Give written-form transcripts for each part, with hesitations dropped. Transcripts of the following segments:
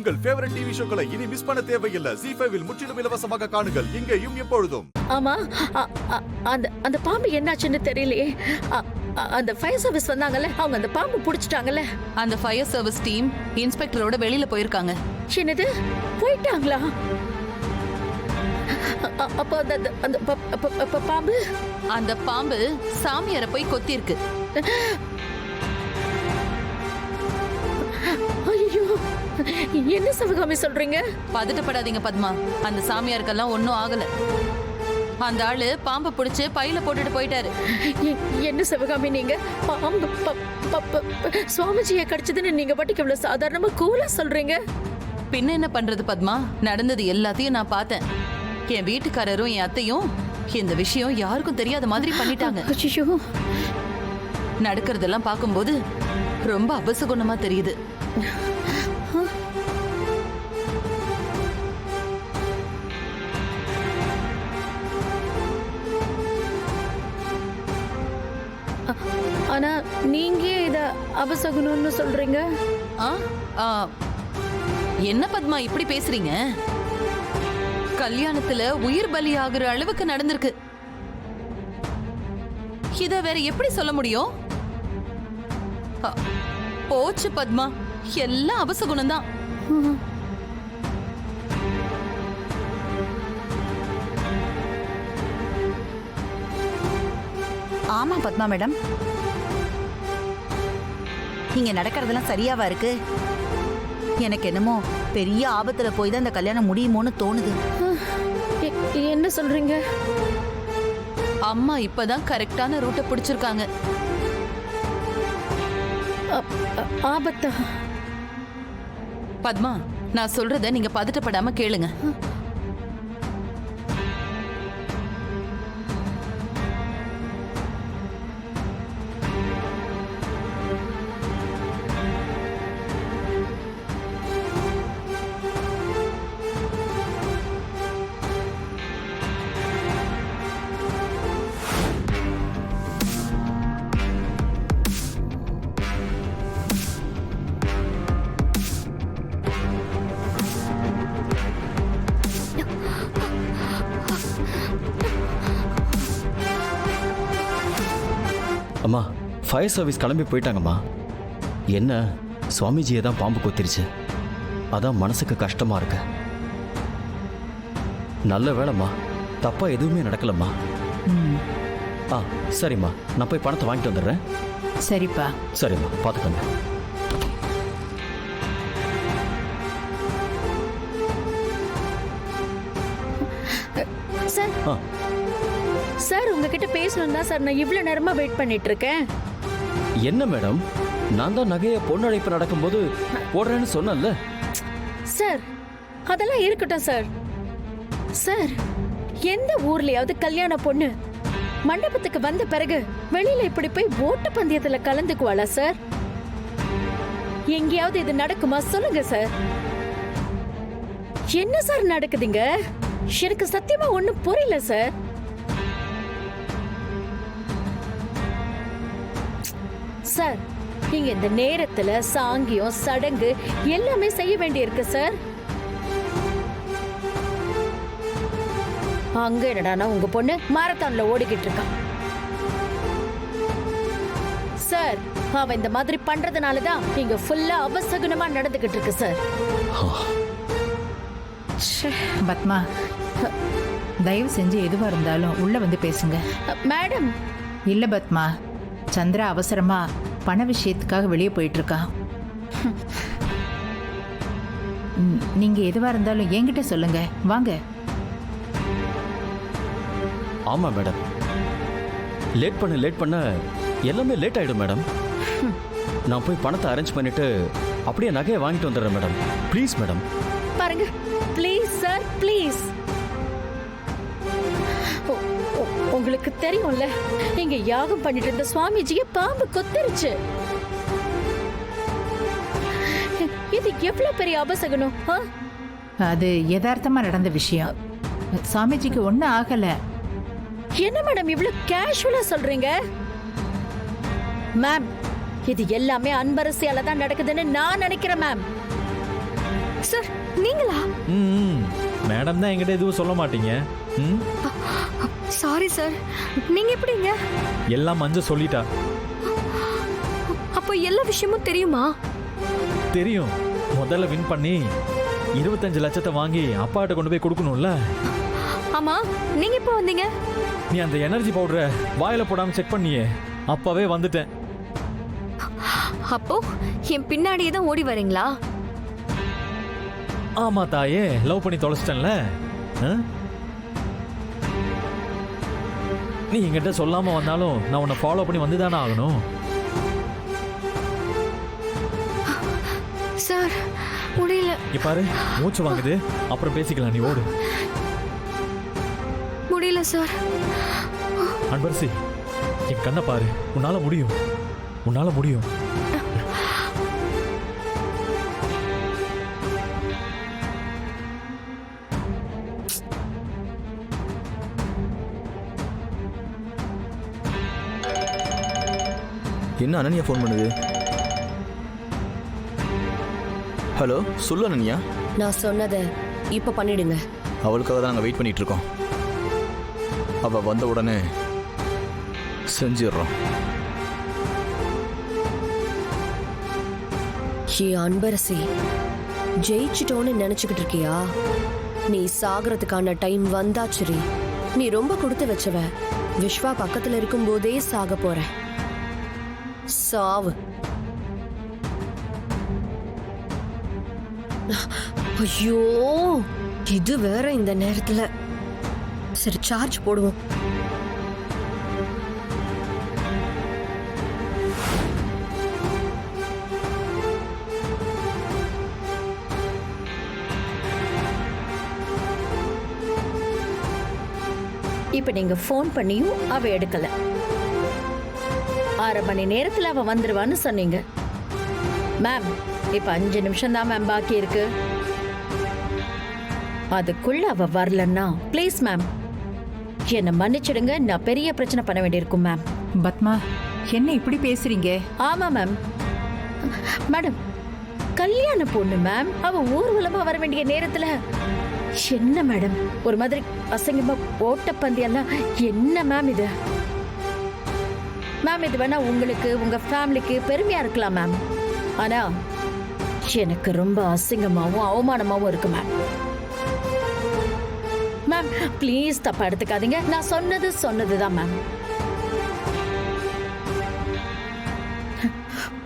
உங்கள் favourite TV ஷோக்களை இனி miss பண்ண தேவையில்லை. ZEE5 இல் முற்றிலும் இலவசமாக காணுங்கள், இங்கேயும் எப்பொழுதும். ஆமா, அந்த அந்த பாம்பு என்னாச்சுன்னு தெரியலையே. அந்த ஃபயர் சர்வீஸ் வந்தாங்கல்ல, அவங்க அந்த பாம்பு புடிச்சிட்டாங்கல்ல. அந்த ஃபயர் சர்வீஸ் டீம் இன்ஸ்பெக்டரோட வெளியில போயிருக்காங்க. என்னது, போயிட்டாங்களா? அப்போ அந்த பாம்பு அந்த பாம்பு சாமியார போய் கொத்தி இருக்கு. ஐயோ, என்ன சிவகாமி சொல்றீங்க? பதட்டப்படாதீங்க பத்மா, அந்த சாமியாருக்கெல்லாம் ஒன்னும் ஆகல. அந்த ஆளு பாம்பை பிடிச்சு பையில போட்டுட்டு போயிட்டாரு. என்ன சிவகாமி நீங்க? பாம்பு சுவாமிஜியை கடிச்சதுன்னு நீங்க பாட்டுக்கு இவ்வளவு சாதாரணமா கூலா சொல்றீங்க? பின்ன என்ன பண்றது பத்மா, நடந்தது எல்லாத்தையும் நான் பார்த்தேன். என் வீட்டுக்காரரும் என் அத்தையும் இந்த விஷயம் யாருக்கும் தெரியாத மாதிரி பண்ணிட்டாங்க. நடக்கிறதெல்லாம் பார்க்கும்போது ரொம்ப அபசகுணமா தெரியுது. ஆனா நீங்க இத அபசகுணம்னு சொல்றீங்க? என்ன பத்மா இப்படி பேசுறீங்க? கல்யாணத்துல உயிர் பலி ஆகுற அளவுக்கு நடந்திருக்கு. இத வேற எப்படி சொல்ல முடியும்? போச்சு பத்மா, எல்லாம் அபசகுணம் தான். ஆமா பத்மா மேடம், இங்க நடக்கிறதெல்லாம் சரியாவா இருக்கு? எனக்கு என்னமோ பெரிய ஆபத்துல போய் தான் இந்த கல்யாணம் முடியுமோன்னு தோணுது. என்ன சொல்றீங்க? அம்மா இப்பதான் கரெக்டான ரூட்டை பிடிச்சிருக்காங்க. ஆபத்தா? பத்மா, நான் சொல்றத நீங்க பதட்டப்படாம கேளுங்க. அம்மா, ஃபயர் சர்வீஸ் கிளம்பி போயிட்டாங்கம்மா. என்ன, சுவாமிஜியை தான் பாம்பு கொத்திருச்சு. அதான் மனசுக்கு கஷ்டமா இருக்கு. நல்ல வேலைம்மா, தப்பா எதுவுமே நடக்கலம்மா. சரிம்மா, நான் போய் பணத்தை வாங்கிட்டு வந்துடுறேன். சரிப்பா. சரிம்மா, பார்த்துக்கோங்க. சார், சார் உங்ககிட்ட பேசணும் தான் சார் நான் இவ்வளவு நேரமா வெயிட் பண்ணிட்டு இருக்கேன். என்ன மேடம், நான் தான் நகையை பொண்ணு அழைப்பு நடக்கும்போது போடுறேன்னு சொன்னேன்ல. சார் அதெல்லாம் இருக்கட்டும் சார். சார், எந்த ஊர்லயாவது கல்யாண பொண்ணு மண்டபத்துக்கு வந்த பிறகு வெளியில இப்படி போய் ஓட்டு பந்தயத்துல கலந்துக்குவாளா சார்? எங்கேயாவது இது நடக்குமா சொல்லுங்க சார். என்ன சார் நடக்குதுங்க? எனக்கு சத்தியமா ஒண்ணும் புரியல சார். சார், நீங்க இந்த நேரத்துல சாங்கியம் சடங்கு எல்லாமே செய்ய வேண்டியிருக்கு சார். அங்க என்னடானா உங்க பொண்ணு மாரத்தான்ல ஓடிக்கிட்டு இருக்கா. சார், அவ இந்த மாதிரி பண்றதுனாலதான் இங்க ஃபுல்லா அபசகுனமா நடந்துகிட்டு இருக்கு சார். பத்மா, தயவு செஞ்சு எதுவா இருந்தாலும் உள்ள வந்து பேசுங்க. மேடம். இல்ல பத்மா, சந்திரா அவசரமா பண விஷயத்துக்காக வெளியே போயிட்டு இருக்கா. நீங்க எதுவா இருந்தாலும் என்கிட்ட சொல்லுங்க. வாங்க. ஆமா மேடம், லேட் பண்ண எல்லாமே லேட் ஆயிடும் மேடம். நான் போய் பணத்தை அரேஞ்ச் பண்ணிட்டு அப்படியே நகையை வாங்கிட்டு வந்துடுறேன் மேடம். Please madam. பாருங்க, ப்ளீஸ் சார், ப்ளீஸ். உங்களுக்கு தெரியும்ல, நீங்க யாகம் பண்ணிட்டு இருந்த சுவாமிஜியை பாம்பு கொத்திருச்சு. இது எவ்வளவு பெரிய அபசகுனம். அது யதார்த்தமா நடந்த விஷயம். சாமிஜிக்கு ஒன்னும் ஆகல. என்ன மேடம் இவ்வளவு கேஷுவலா சொல்றீங்க? மேம், இது எல்லாமே அன்பரசியால தான் நடக்குதுன்னு நான் நினைக்கிறேன் மேம். சார் நீங்களா? மேடம் தான் என்கிட்ட எதுவும் சொல்ல மாட்டீங்க. Sorry sir. நீங்க எப்படிங்க? எல்லாம் மஞ்சள் சொல்லிட்டா. அப்போ எல்லா விஷயமும் தெரியுமா? தெரியும். முதல்ல வின் பண்ணி 25 லட்சத்தை வாங்கி அப்பாட்ட கொண்டு போய் கொடுக்கணும்ல. ஆமா, நீங்க எப்போ வந்தீங்க? நீ அந்த எனர்ஜி பவுடரை வாயில போடாம செக் பண்ணியே, அப்பவே வந்துட்டேன். அப்போ என் பின்னாடியே தான் ஓடி வரீங்களா? ஆமா தாயே, லவ் பண்ணி தொலைச்சிட்டேன்ல. நீ என்கிட்ட சொல்லாம வந்தாலும் நான் உன்னை ஃபாலோ பண்ணி வந்துதானே ஆகணும். சார் முடியல. பாரு, மூச்சு வாங்குது, அப்புறம் பேசிக்கலாம், நீ ஓடு. முடியல சார். அன்பரசி, என் கண்ணை பாரு, உன்னால முடியும், உன்னால முடியும். என்ன அனன்யா ஃபோன் பண்ணுது? ஹலோ, சொல்லு அனன்யா. நான் சொன்னதை இப்ப பண்ணிடுங்க. அவளுக்காக தான் நாங்கள் வெயிட் பண்ணிட்டு இருக்கோம். அவள் வந்த உடனே செஞ்சிடுறோம். அன்பரசி, ஜெயிச்சிட்டோன்னு நினைச்சுக்கிட்டு இருக்கியா? நீ சாகிறதுக்கான டைம் வந்தாச்சுரி. நீ ரொம்ப கொடுத்து வச்சவ. விஸ்வா பக்கத்துல இருக்கும் போதே சாக போற. சாவு. ஐயோ, இது வேற இந்த நேரத்துல. சரி, சார்ஜ் போடுவோம். இப்ப நீங்க போன் பண்ணியும் அவ எடுக்கல. 6 மணி நேரத்துல அவ வந்துருவான்னு சொன்னீங்க. மேம், இப்ப 5 நிமிஷம் தான் மேம் பாக்கி இருக்கு. அதுக்குள்ள அவ வரலன்னா ப்ளீஸ் மேம் என்ன மன்னிச்சிடுங்க. நான் பெரிய பிரச்சனை பண்ண வேண்டியிருக்கும் மேம். பத்மா, என்ன இப்படி பேசுறீங்க? ஆமா மேம். மேடம், கல்யாண பொண்ணு மேம். அவ ஊர்வலமா வர வேண்டிய நேரத்துல என்ன மேடம் ஒரு மாதிரி அசங்கமா ஓட்டப்பந்தயெல்லாம் என்ன மேம் இது? மேம், இது வேணா உங்களுக்கு உங்க ஃபேமிலிக்கு பெருமையா இருக்கலாம் மேம். ஆனா எனக்கு ரொம்ப அசிங்கமாவும் அவமானமாவும் இருக்கு மேம். மேம் ப்ளீஸ் தப்பா எடுத்துக்காதீங்க. நான் சொன்னதுதான் மேம்.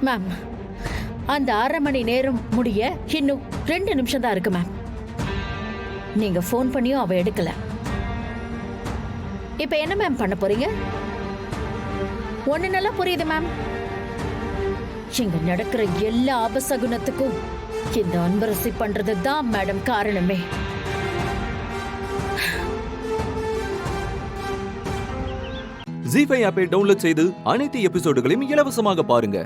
மேம், அந்த 1/2 மணி நேரம் முடிய இன்னும் 2 நிமிஷம் தான் இருக்கு மேம். நீங்க போன் பண்ணியும் அவ எடுக்கல. இப்ப என்ன மேம் பண்ண போறீங்க? ஒண்ணு நல்லா புரியுது மேம். இங்க நடக்கிற எல்லா அபசகுனத்துக்கும் இந்த அன்பரசி பண்றது தான் மேடம் காரணமே. ஜீ5 ஆப்பை டவுன்லோட் செய்து அனைத்து எபிசோடுகளையும் இலவசமாக பாருங்க.